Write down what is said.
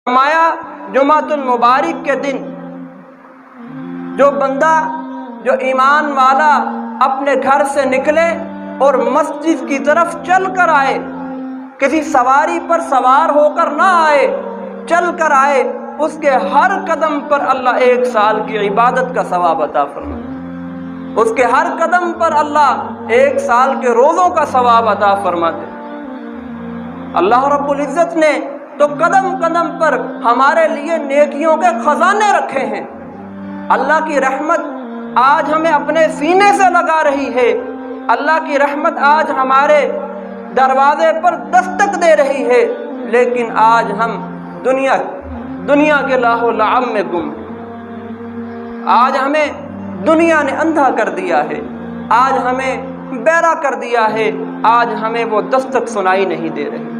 فرمایا جمعۃ المبارک کے دن جو بندہ جو ایمان والا اپنے گھر سے نکلے اور مسجد کی طرف چل کر آئے، کسی سواری پر سوار ہو کر نہ آئے، چل کر آئے، اس کے ہر قدم پر اللہ 1 سال کی عبادت کا ثواب عطا فرمائے۔ اس کے ہر قدم پر اللہ 1 سال کے روزوں کا ثواب عطا فرماتے۔ اللہ رب العزت نے تو قدم قدم پر ہمارے لیے نیکیوں کے خزانے رکھے ہیں۔ اللہ کی رحمت آج ہمیں اپنے سینے سے لگا رہی ہے، اللہ کی رحمت آج ہمارے دروازے پر دستک دے رہی ہے، لیکن آج ہم دنیا کے لاہ و لعب میں گم ہیں۔ آج ہمیں دنیا نے اندھا کر دیا ہے، آج ہمیں بہرا کر دیا ہے، آج ہمیں وہ دستک سنائی نہیں دے رہی۔